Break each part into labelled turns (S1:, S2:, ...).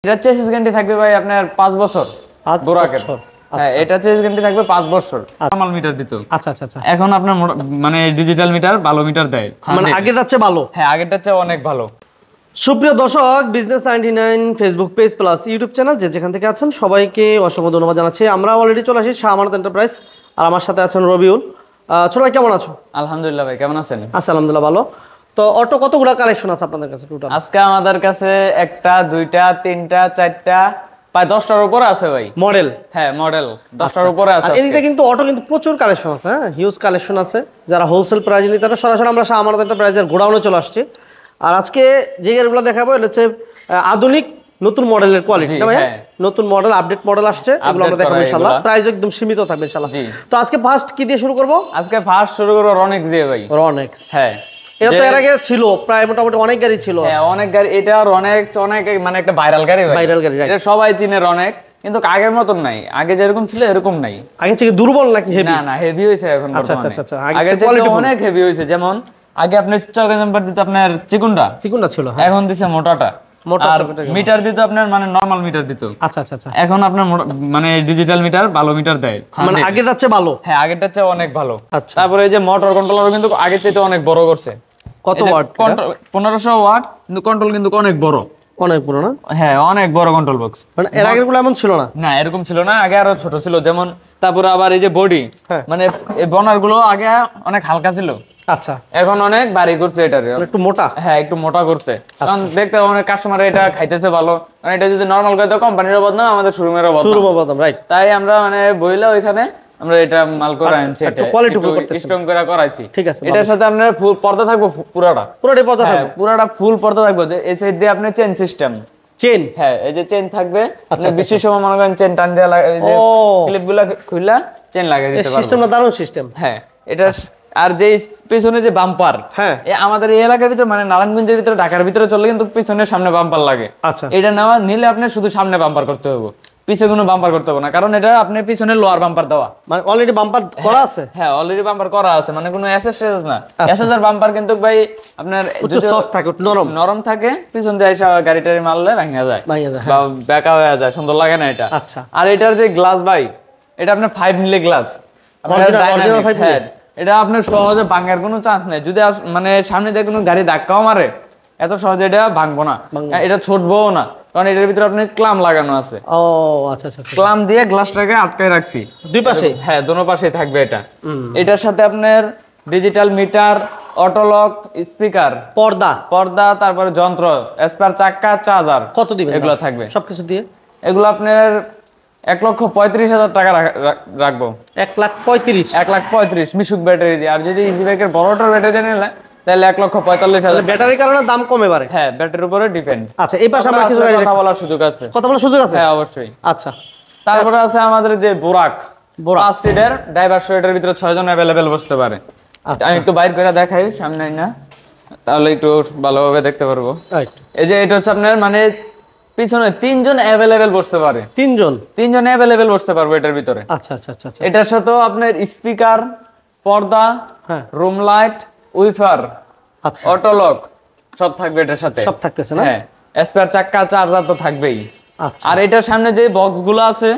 S1: এটা chassis guarantee থাকবে ভাই আপনার 5 বছর। বোরাকের হ্যাঁ, এটা চেসিস গ্যারান্টি থাকবে 5 বছর। নরমাল মিটার দিত।
S2: আচ্ছা আচ্ছা আচ্ছা।
S1: এখন আপনার মানে ডিজিটাল মিটার ভালো মিটার দেয়।
S2: মানে আগেরটা চেয়ে ভালো?
S1: হ্যাঁ, আগেরটার চেয়ে অনেক ভালো।
S2: সুপ্রিয় দর্শক, business 99 Facebook page plus YouTube channel যেখান থেকে আছেন সবাইকে অসংখ্য ধন্যবাদ জানাচ্ছি। আমরা অলরেডি চলে আসি শাহ আমানত এন্টারপ্রাইজ, আর আমার সাথে আছেন রবিউল। ছোট ভাই কেমন আছো?
S1: আলহামদুলিল্লাহ ভাই, কেমন আছেন?
S2: আচ্ছা আলহামদুলিল্লাহ ভালো। তো অটো কতগুলো কালেকশন আছে আপনাদের কাছে টোটাল?
S1: আজকে আমাদের কাছে একটা, দুইটা, তিনটা, চারটা, প্রায় 10টার উপরে আছে ভাই
S2: মডেল।
S1: হ্যাঁ, মডেল 10টার উপরে আছে।
S2: এদিকে কিন্তু অটো কিন্তু প্রচুর কালেকশন আছে, হ্যাঁ হিউজ কালেকশন আছে। যারা হোলসেল প্রাইস নিতে তারা সরাসরি আমরা শাহ আমানত এন্টারপ্রাইজের গোডাউনে চলে আসছি। আর আজকে যে গাড়িগুলো দেখাবো এটা হচ্ছে আধুনিক নতুন মডেলের কোয়ালিটি, না ভাই? নতুন মডেল, আপডেট মডেল আসছে, এগুলো আমরা দেখাবো ইনশাআল্লাহ। প্রাইস একদম সীমিত থাকবে ইনশাআল্লাহ। তো আজকে ফার্স্ট কি দিয়ে শুরু করব?
S1: আজকে ফার্স্ট শুরু করব রনেক্স দিয়ে ভাই।
S2: রনেক্স,
S1: হ্যাঁ
S2: এটা তো এর আগে ছিল, প্রায় মোটামুটি অনেক গাড়ি ছিল।
S1: হ্যাঁ, অনেক গাড়ি। এটা রনেক্স অনেক মানে একটা ভাইরাল গাড়ি ভাই।
S2: ভাইরাল গাড়ি,
S1: এটা সবাই চিনে রনেক্স, কিন্তু আগের মতন নাই। আগে যেরকম ছিল এরকম নাই।
S2: আগে থেকে দুর্বল নাকি হেভি?
S1: না না, হেভি হইছে এখন
S2: আচ্ছা
S1: বর্তমানে।
S2: আচ্ছা আচ্ছা।
S1: আগে থেকে অনেক হেভি হইছে। যেমন আগে আপনি চকে নাম্বার দিতে আপনার চিকুনটা
S2: ছিল,
S1: এখন দিছে মোটাটা। আর মিটার দিত আপনার মানে নরমাল মিটার দিত।
S2: আচ্ছা আচ্ছা আচ্ছা।
S1: এখন আপনার মানে ডিজিটাল মিটার ভালো মিটার দেয়।
S2: মানে আগেরটার চেয়ে ভালো?
S1: হ্যাঁ, আগেরটার চেয়ে অনেক ভালো।
S2: আচ্ছা।
S1: তারপরে এই যে মোটর কন্ট্রোলার কিন্তু আগের চেয়ে অনেক বড় করছে।
S2: কত ওয়াট?
S1: 1500 ওয়াট, কিন্তু কন্ট্রোল কিন্তু অনেক বড়,
S2: অনেক বড় না?
S1: হ্যাঁ, অনেক বড় কন্ট্রোল বক্স।
S2: মানে এর আগেরগুলো এমন ছিল না?
S1: না, এরকম ছিল না। আগে আরো ছোট ছিল। যেমন তারপরে আবার এই যে বডি, মানে এই বনার গুলো আগে অনেক হালকা ছিল,
S2: আচ্ছা
S1: এখন অনেক ভারী করছে। এটা
S2: একটু মোটা,
S1: হ্যাঁ একটু মোটা করছে। কারণ দেখতে অনেক কাস্টমার এটা খাইতেছে ভালো। কারণ এটা যদি নরমাল করে তো কোম্পানিরও বদনাম, আমাদের শোরুমেরও বদনাম, রাইট? তাই আমরা মানে বইলা ওইখানে আমরা এটা মাল করে আনছি, এটা কোয়ালিটি স্ট্রং করে করাইছি।
S2: ঠিক আছে।
S1: এটার সাথে আপনার ফুল পর্দা থাকবে, পুরোটাই পর্দা থাকবে, পুরোটা ফুল পর্দা থাকবে। এই সাইড দিয়ে আপনার চেন সিস্টেম, চেন, হ্যাঁ এই যে চেন থাকবে। আপনি বিশেষ সময় মনে করেন চেন টান দেয়া লাগে, এই যে ক্লিপগুলো খুললা চেন লাগিয়ে দিতে পারবেন।
S2: সিস্টেমটা দারুণ সিস্টেম।
S1: হ্যাঁ, এটা। আর যে পিছনে যে বাম্পার, হ্যাঁ আমাদের এই এলাকার ভিতরে মানে নারায়ণগঞ্জের ভিতরে, ঢাকার ভিতরে চলে কিন্তু পিছনে সামনে বাম্পার লাগে।
S2: আচ্ছা,
S1: এটা নিলে আপনি শুধু সামনে বাম্পার করতে হবে, পিছে কোনো বাম্পার করতে হবে না। কারণ এটা আপনি পিছনে লোয়ার বাম্পার দেওয়া,
S2: মানে অলরেডি বাম্পার করা আছে।
S1: হ্যাঁ, অলরেডি বাম্পার করা আছে, মানে কোনো এসএস না। এসএস বাম্পার কিন্তু ভাই আপনার
S2: যদি সফট থাকে,
S1: নরম থাকে, পিছন দিয়ে এসে গাড়িটারি মারলে ভাঙা যায় বা বেঁকা হয়ে যায়, সুন্দর লাগে না এটা।
S2: আচ্ছা।
S1: আর এটার যে গ্লাস ভাই, এটা আপনার 5 মিলি গ্লাস। হ্যাঁ, এটা আপনার সহজে ভাঙার কোনো চান্স নেই। যদি মানে সামনে দিয়ে কোনো গাড়ি ধাক্কাও মারে, এত সহজে এটা ভাঙবো না, এটা ছুটবো না। কারণ এটার ভিতরে আপনার ক্লাম লাগানো আছে।
S2: ও আচ্ছা আচ্ছা।
S1: ক্লাম দিয়ে গ্লাসটাকে আটকায় রাখছি
S2: দুই পাশে।
S1: হ্যাঁ, দোনো পাশেই থাকবে এটা। এটার সাথে আপনার ডিজিটাল মিটার, অটোলক, স্পিকার, পর্দা, তারপরে যন্ত্র, স্পেয়ার চাকা, চার্জার, কত দিবেন এগুলো থাকবে সবকিছু দিয়ে। এগুলো আপনার 1,35,000 টাকা রাখবো। 1,35,000 মিশুক ব্যাটারি দিয়ে। আর যদি ইজি বাইকের বড়টার ব্যাটারি দিয়ে নিলে তাহলে 1,45,000।
S2: ব্যাটারির কারণে দাম কমে পারে।
S1: হ্যাঁ, ব্যাটারির উপরে ডিপেন্ড।
S2: আচ্ছা, এই পাশে আমরা কিছু
S1: কথা বলার সুযোগ আছে। হ্যাঁ, অবশ্যই।
S2: আচ্ছা,
S1: তারপরে আছে আমাদের যে বোরাক 5 সিটের ড্রাইভার সহ, এটার ভিতরে 6 জন अवेलेबल বসতে পারে। আমি একটু বাইর করে দেখাই সামনে না, তাহলে একটু ভালোভাবে দেখতে পারবো। এই যে এটা হচ্ছে আপনার মানে পিছনে 3 জন अवेलेबल বসতে পারে। 3 জন अवेलेबल বসতে পারবে এটার ভিতরে। আচ্ছা আচ্ছা আচ্ছা। এটার সাথে আপনার স্পিকার, পর্দা, রুম লাইট, উইফার, আচ্ছা, অটোলক সব থাকবে এটার সাথে। সব থাকতেছে না? হ্যাঁ, স্পেয়ার চাকা, চার্জার তো থাকবেই। আচ্ছা। আর এটার সামনে যে বক্সগুলো আছে,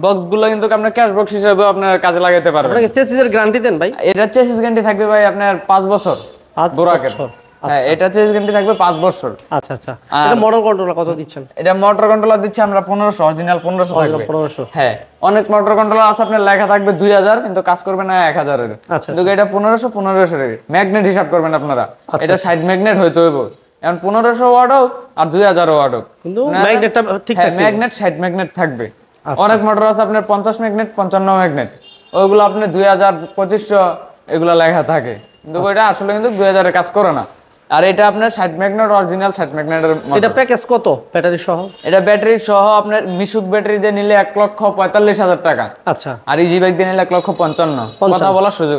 S1: বক্সগুলো কিন্তু আপনার ক্যাশ বক্স হিসেবে আপনার কাজে লাগাতে পারবেন। আপনারা চেসিসের গ্যারান্টি দেন ভাই? এটা চেসিস গ্যারান্টি থাকবে ভাই আপনার 5 বছর। বোরাকের, হ্যাঁ এটা চেসিস গ্যারান্টি থাকবে 5 বছর। আচ্ছা আচ্ছা। এটা মোটর কন্ট্রোলার কত দিচ্ছেন? এটা মোটর কন্ট্রোলার দিচ্ছি আমরা 1500, অরিজিনাল 1500 থাকবে। 1500, হ্যাঁ। অনেক মোটর কন্ট্রোলার আছে আপনার লেখা থাকবে 2000, কিন্তু কাজ করবে না 1000 এর। কিন্তু এটা 1500 এর ম্যাগনেট হিসাব করবেন আপনারা। এটা সাইড ম্যাগনেট হইতে হইব। এখন 1500 ওয়াট হোক আর 2000 ওয়াট হোক, কিন্তু ম্যাগনেটটা ঠিক থাকবে। ম্যাগনেট, সাইড ম্যাগনেট থাকবে। অনেক মোটর আছে আপনার 50 ম্যাগনেট, 55 ম্যাগনেট, ওইগুলো আপনি 2000, 2500 এগুলো লেখা থাকে, কিন্তু ওইটা আসলে কিন্তু 2000 এর কাজ করে না। আর এটা আপনার 60 ম্যাগনেট, অরিজিনাল 60 ম্যাগনেটের। এটা প্যাকেজ কত ব্যাটারি সহ? এটা ব্যাটারি সহ আপনার মিশুক ব্যাটারি দিয়ে নিলে 1,45,000 টাকা। আচ্ছা। আর ইজি বাইক দিয়ে নিলে 1,55,000। কথা বলার সুযোগ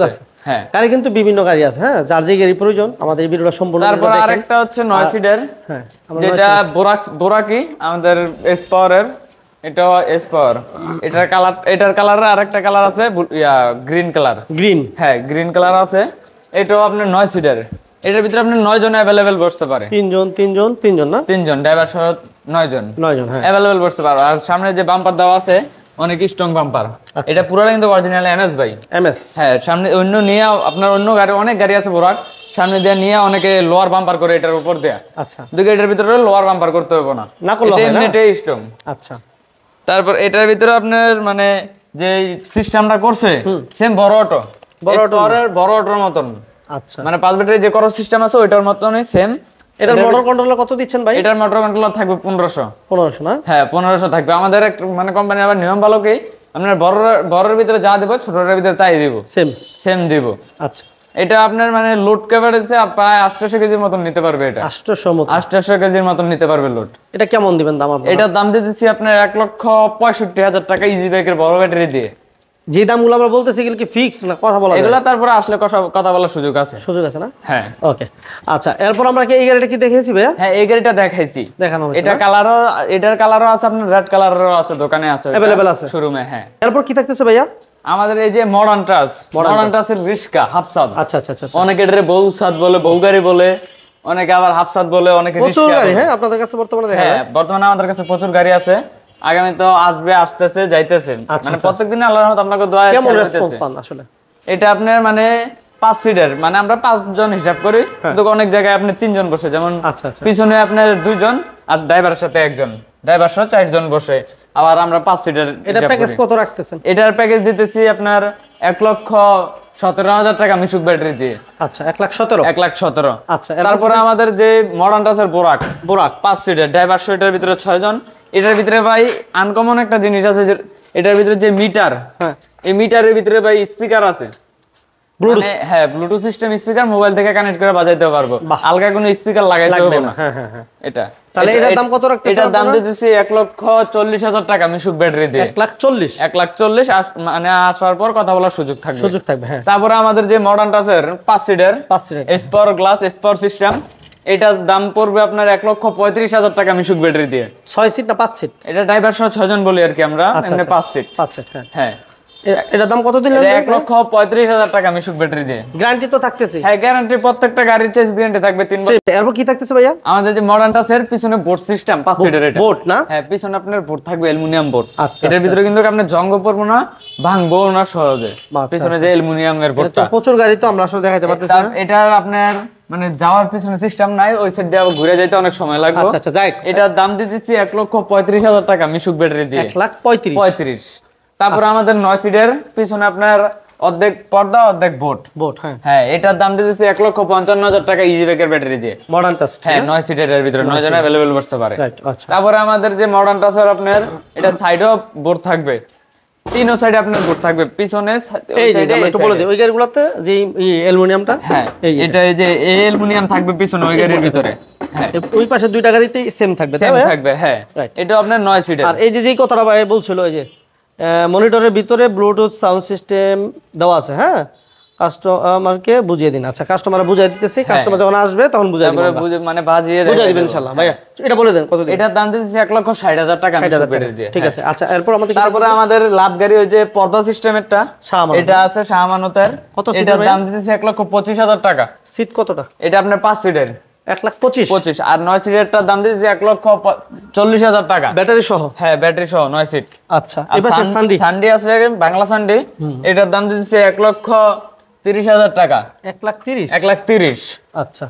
S1: আছে। হ্যাঁ, গাড়ি কিন্তু বিভিন্ন গাড়ি আছে। হ্যাঁ, যার যে গাড়ি প্রয়োজন আমাদের এই ভিডিওটা সম্পূর্ণ দেখেন। তারপর আরেকটা হচ্ছে 9 সিটার, হ্যাঁ যেটা বোরাকি আমাদের এস পাওয়ারের। এটা এস পাওয়ার। এটার কালার আরেকটা কালার আছে গ্রিন কালার। গ্রিন, হ্যাঁ গ্রিন কালার আছে। এটাও আপনার 9 সিটার। এটার ভিতরে আপনি 9 জন अवेलेबल বসতে পারে।
S2: 3 জন না?
S1: 3 জন ড্রাইভার সহ 9 জন।
S2: 9 জন, হ্যাঁ।
S1: अवेलेबल বসতে পারে। আর সামনে যে বাম্পার দেওয়া আছে অনেক স্ট্রং বাম্পার। এটা পুরোটা কিন্তু অরিজিনাল এমএস ভাই।
S2: এমএস,
S1: হ্যাঁ। সামনে অন্য নিয়ে আপনার অন্য গাড়ি অনেক গাড়ি আছে বোরাক, সামনে দিয়ে নিয়ে অনেকে লোয়ার বাম্পার করে এটার উপর দেয়া।
S2: আচ্ছা।
S1: দুই এটার ভিতরে লোয়ার বাম্পার করতে হবে না,
S2: না করলে
S1: এটা
S2: হয় না?
S1: এমনিতেই স্ট্রং।
S2: আচ্ছা।
S1: তারপর এটার ভিতরে আপনার মানে যে সিস্টেমটা করছে সেম বড় অটো, বড় অটোর মতন।
S2: আচ্ছা।
S1: মানে 5 ব্যাটারি যে করো সিস্টেম আছে ওইটার মতনই সেম।
S2: এটার মোটর কন্ট্রোলার কত দিচ্ছেন ভাই?
S1: এটার মোটর কন্ট্রোলার থাকবে 1500
S2: না?
S1: হ্যাঁ 1500 থাকবে। আমাদের একটা মানে কোম্পানি আবার নিয়ম ভালো কি আপনার বড়ের ভিতরে যা দেব ছোটটার ভিতরে তাই দিব, সেম দিব।
S2: আচ্ছা।
S1: এটা আপনার মানে লোড কভারেজে প্রায় 800 কেজির মতন নিতে পারবে। এটা 800 কেজির মতন নিতে পারবে লোড।
S2: এটা কেমন দিবেন দাম আপনারা?
S1: এটার দাম দিতেছি আপনার 1,65,000 টাকা ইজি বাইকের বড় ব্যাটারি দিয়ে।
S2: যে দামগুলো আমরা বলতেছি এগুলো কি ফিক্সড না কথা বলা যায়?
S1: এগুলা তারপরে আসলে কথা বলার সুযোগ আছে
S2: না?
S1: হ্যাঁ।
S2: ওকে। আচ্ছা, এরপর আমরা কি এই গাড়িটা কি দেখিয়েছি ভাই?
S1: হ্যাঁ এই গাড়িটা দেখাইছি,
S2: দেখানো হয়েছে।
S1: এটা কালারও, এটার কালারও আছে আপনার রেড কালারেরও আছে, দোকানে আছে,
S2: अवेलेबल আছে
S1: শোরুমে। হ্যাঁ।
S2: এরপর কি থাকতেছে ভাইয়া?
S1: আমাদের এই যে মডার্ন ট্রাসের রিস্কা হাফসাদ।
S2: আচ্ছা আচ্ছা আচ্ছা।
S1: অনেকে এটারে বউসাদ বলে, বউ গাড়ি বলে, অনেকে আবার হাফসাদ বলে, অনেকে
S2: প্রচুর গাড়ি। হ্যাঁ আপনাদের কাছে বর্তমানে দেখা যায়?
S1: হ্যাঁ বর্তমানে আমাদের কাছে প্রচুর গাড়ি আছে। আগামী তো আসবে, আসতেছে, যাইতেছে। মানে প্রত্যেকদিন আল্লাহর রহমত আপনাকে দোয়া
S2: কেমন রেসপন্স পান আসলে?
S1: এটা আপনার মানে 5 সিটার, মানে আমরা 5 জন হিসাব করি, কিন্তু অনেক জায়গায় আপনি 3 জন বসে, যেমন পিছনে আপনার 2 জন আর ড্রাইভারের সাথে 1 জন, ড্রাইভার সহ 4 জন বসে। আবার আমরা 5 সিটার।
S2: এটা প্যাকেজ কত রাখতেছেন?
S1: এটার প্যাকেজ দিতেছি আপনার 1,17,000 টাকা মিশুক ব্যাটারি দিয়ে।
S2: আচ্ছা 1,17,000।
S1: আচ্ছা। তারপরে আমাদের যে মডার্ন টাসের বোরাক 5 সিটার ড্রাইভার সহ এটার ভিতরে 6 জন। এটার ভিতরে ভাই আনকমন একটা জিনিস আছে, যে এটার ভিতরে যে মিটার, এই মিটারের ভিতরে ভাই স্পিকার আছে। মানে হ্যাঁ ব্লুটুথ সিস্টেম স্পিকার, মোবাইল থেকে কানেক্ট করে বাজাইতে পারবো, আলগা কোনো স্পিকার লাগাইতে হবে না। এটা তাহলে এটার দাম কত রাখতেছেন? এটার দাম দিতেছি 1,40,000 টাকা মিশুক ব্যাটারি দিয়ে। 1,40,000 মানে আসার পর কথা বলার সুযোগ থাকবে। হ্যাঁ। তারপরে আমাদের যে মডার্ন টাসের 5 সিটার স্পার গ্লাস স্পার সিস্টেম, এটার দাম পড়বে আপনার 1,35,000 টাকা মিশুক ব্যাটারি দিয়ে।
S2: 6 সিট না 5 সিট? এটা
S1: ড্রাইভার সহ 6 জন বলি আর কি আমরা, এমনি 5 সিট। হ্যাঁ। এটার দাম কত দিলেন? 1,35,000 টাকা মিশুক ব্যাটারি দিয়ে।
S2: গ্যারান্টি তো থাকতেছে?
S1: হ্যাঁ গ্যারান্টি, প্রত্যেকটা গাড়ির চেস গ্যারান্টি থাকবে 3 বছর।
S2: এরপর কি থাকতেছে ভাইয়া?
S1: আমাদের যে মডার্ন টাসের পিছনে বোর্ড সিস্টেম 5 সিটার, এটা
S2: বোর্ড না?
S1: হ্যাঁ পিছনে আপনার বোর্ড থাকবে অ্যালুমিনিয়াম বোর্ড। এটার ভিতরে কিন্তু আপনার জং পড়বে না, ভাঙবো না সহজে। পিছনে যে অ্যালুমিনিয়ামের বোর্ডটা,
S2: প্রচুর গাড়ি তো আমরা আসলে দেখাইতে পারতেছি না।
S1: এটার আপনার মানে যাওয়ার পিছনে সিস্টেম নাই, ওই সাইড দিয়ে ঘুরে যাইতে অনেক সময় লাগবে।
S2: আচ্ছা আচ্ছা যাই।
S1: এটার দাম দিতেছি 1,35,000 টাকা মিশুক ব্যাটারি দিয়ে।
S2: 1,35,000।
S1: তারপর আমাদের 9 সিটের পিছনে আপনার অর্ধেক পর্দা অর্ধেক বোর্ড। হ্যাঁ এটার দাম দিতেছি 1,55,000 টাকা ইজি বাইকের ব্যাটারি দিয়ে।
S2: মডার্ন টাস।
S1: হ্যাঁ 9 সিটের ভিতরে 9 জন अवेलेबल বসতে পারে। তারপরে আমাদের যে মডার্ন টাসের আপনার এটা সাইডেও বোর্ড থাকবে, তিনও সাইডে আপনার বোর্ড থাকবে, পিছনে
S2: এই সাইডে একটু বলে দিই ওই গাড়িগুলোতে যে অ্যালুমিনিয়ামটা।
S1: হ্যাঁ এটা এই যে অ্যালুমিনিয়াম থাকবে পিছনে ওই গাড়ির ভিতরে। হ্যাঁ
S2: ওই পাশে দুইটা গাড়িতেই সেম থাকবে, তাই না?
S1: থাকবে হ্যাঁ। এটা আপনার 9 সিটের।
S2: আর এই যে কথাটা ভাই বলছিল, ওই যে মনিটরের ভিতরে ব্লুটুথ সাউন্ড সিস্টেম দেওয়া আছে। হ্যাঁ কাস্টমারকে বুঝিয়ে দিন। আচ্ছা কাস্টমার বুঝিয়ে দিতেছি, কাস্টমার যখন আসবে তখন বুঝিয়ে দিবেন।
S1: তারপরে মানে বুঝিয়ে দিবেন
S2: ইনশাআল্লাহ। ভাইয়া এটা বলে দেন কত দিন?
S1: এটার দাম দিতেছি 1,60,000 টাকা মিশুক ব্যাটারি দিয়ে।
S2: ঠিক আছে। আচ্ছা তারপরে
S1: আমাদের লাভ গাড়ি ওই যে পর্দা সিস্টেমেরটা এটা আছে শাহমানতের, এটার দাম দিতেছি 1,25,000 টাকা।
S2: সিট কতটা?
S1: এটা আপনার 5 সিটের
S2: 1,25,000।
S1: আর 9 সিটেরটার দাম দিতেছি 1,40,000 টাকা ব্যাটারি সহ। হ্যাঁ ব্যাটারি সহ 9 সিট।
S2: আচ্ছা এবার
S1: সানডে আছে বাংলা সানডে, এটার দাম দিতেছি 1,30,000 টাকা। 1,30,000।
S2: আচ্ছা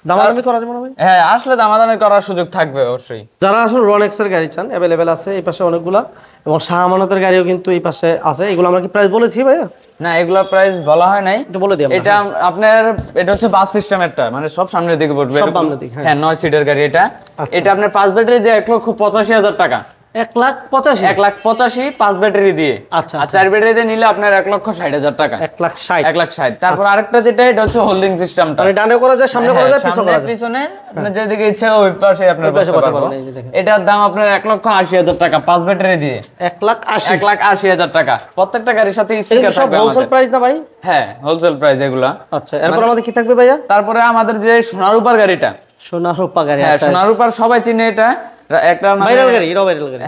S2: দামাদামি করা যাবে না ভাই?
S1: হ্যাঁ আসলে দামাদামি করার সুযোগ থাকবে অবশ্যই।
S2: যারা আসলে রনেক্স এর গাড়ি চান अवेलेबल আছে এই পাশে অনেকগুলা, এবং শাহ আমানতের গাড়িও কিন্তু এই পাশে আছে। এগুলো আমরা কি প্রাইস বলেছি ভাইয়া?
S1: না এগুলোর প্রাইস বলা হয় নাই,
S2: একটু বলে দিই।
S1: এটা আপনার এটা হচ্ছে বাস সিস্টেমেরটা, মানে সব সামনের দিকে বসবে,
S2: সব সামনের দিকে।
S1: হ্যাঁ 9 সিটের গাড়ি এটা। এটা আপনার 5 ব্যাটারি দিয়ে 1,85,000 টাকা।
S2: 1,85,000
S1: 5 ব্যাটারি দিয়ে।
S2: আচ্ছা
S1: আর 4 ব্যাটারি দিয়ে নিলে আপনার 1,60,000 টাকা।
S2: 1,60,000।
S1: তারপর আরেকটা যেটা এটা হচ্ছে হোল্ডিং সিস্টেমটা,
S2: মানে ডানে করা যায়, সামনে করা যায়,
S1: পিছনে আপনি যেদিকে ইচ্ছা ওই পাশে আপনার বসতে পারবেন। এটার দাম আপনার 1,80,000 টাকা 5 ব্যাটারি দিয়ে। 1,80,000 টাকা। প্রত্যেকটা গাড়ির সাথে স্পিকার থাকবে।
S2: সব হোলসেল প্রাইস না ভাই?
S1: হ্যাঁ হোলসেল প্রাইস এগুলা।
S2: আচ্ছা এরপর আমাদের কি থাকবে ভাইয়া?
S1: তারপরে আমাদের যে সোনারূপার গাড়িটা,
S2: সোনারূপা গাড়ি।
S1: হ্যাঁ সোনারূপার সবাই চিনে, এটা একটা
S2: ভাইরাল গাড়ি।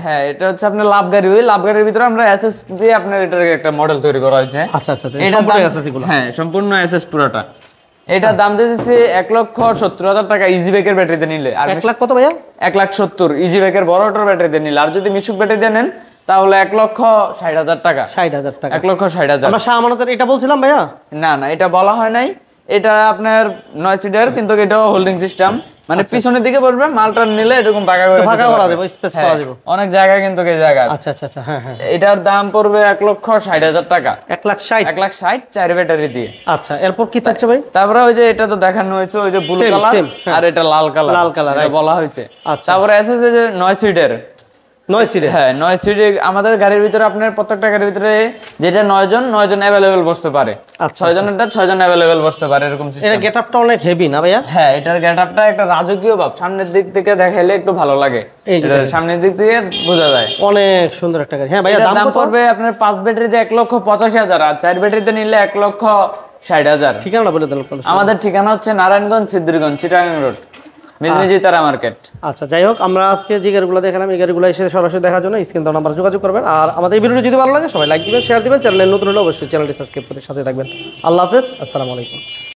S1: হ্যাঁ এটা হচ্ছে আপনার লাভ গাড়ি। ওই লাভ গাড়ির ভিতরে আমরা এসএস দিয়ে আপনার এটার একটা মডেল তৈরি করা হয়েছে।
S2: আচ্ছা আচ্ছা এটা সম্পূর্ণ এসএস এগুলো।
S1: হ্যাঁ সম্পূর্ণ এসএস পুরোটা। এটার দাম দিয়েছি 1,70,000 টাকা ইজি বাইকের ব্যাটারিতে নিলে। আর
S2: 1 লাখ কত ভাইয়া?
S1: 1,70,000 ইজি বাইকের বড় অটোর ব্যাটারিতে নিলে। আর যদি মিশুক ব্যাটারিতে নেন তাহলে 1,60,000 টাকা।
S2: 60,000 টাকা।
S1: 1,60,000।
S2: আমরা শাহ আমানতের এটা বলছিলাম ভাইয়া?
S1: না না, এটা বলা হয় নাই। এটা আপনার 9 সিটার, কিন্তু এটাও হোল্ডিং সিস্টেম, মানে পিছনের দিকে বসবে, মালটা নিলে এরকম ফাঁকা
S2: করা যাবে, স্পেস করা যাবে।
S1: অনেক জায়গা কিন্তু এই জায়গা।
S2: আচ্ছা আচ্ছা আচ্ছা, হ্যাঁ হ্যাঁ।
S1: এটার দাম পড়বে 1,60,000 টাকা।
S2: 1,60,000।
S1: 1,60,000 4 ব্যাটারি দিয়ে।
S2: আচ্ছা, এরপর কি থাকছে ভাই?
S1: তারপরে ওই যে এটা তো দেখানো হয়েছে, ওই যে ব্লু কালার আর এটা লাল কালার।
S2: লাল কালার
S1: এটা বলা হয়েছে।
S2: আচ্ছা।
S1: তারপরে আছে যে 9 সিটার।
S2: 9 সিটের?
S1: হ্যাঁ 9 সিটের। আমাদের গাড়ির ভিতরে আপনার প্রত্যেকটা গাড়ির ভিতরে যেটা 9 জন অ্যাভেলেবেল বসতে পারে। 6 জনেরটা 6 জন অ্যাভেলেবেল বসতে পারে, এরকম সিস্টেম।
S2: এটা গেটআপটা অনেক হেভি না ভাইয়া?
S1: হ্যাঁ, এটার গেটআপটা একটা রাজকীয় ভাব, সামনের দিক থেকে দেখাইলে একটু ভালো লাগে। এটা সামনের দিক থেকে বোঝা যায়।
S2: অনেক সুন্দর একটা গাড়ি। হ্যাঁ ভাইয়া, দাম কত
S1: পড়বে আপনার 5 ব্যাটারিতে 1,85,000, আর 4 ব্যাটারিতে নিলে 1,60,000।
S2: ঠিকানা বলে দেন।
S1: আমাদের ঠিকানা হচ্ছে নারায়ণগঞ্জ সিদ্ধিরগঞ্জ, চিটাগাং রোড, মিজমিজি তারা মার্কেট।
S2: আচ্ছা, যাই হোক, আমরা আজকে যে গাড়িগুলো দেখালাম এই গাড়িগুলো এসে সরাসরি দেখার জন্য স্ক্রিন তো নাম্বার যোগাযোগ করবেন। আর আমাদের এই ভিডিওটি যদি ভালো লাগে সবাই লাইক দিবেন, শেয়ার দিবেন, চ্যানেলে নতুন হলে অবশ্যই চ্যানেলটি সাবস্ক্রাইব করে সাথে থাকবেন। আল্লাহ হাফেজ, আসসালামু আলাইকুম।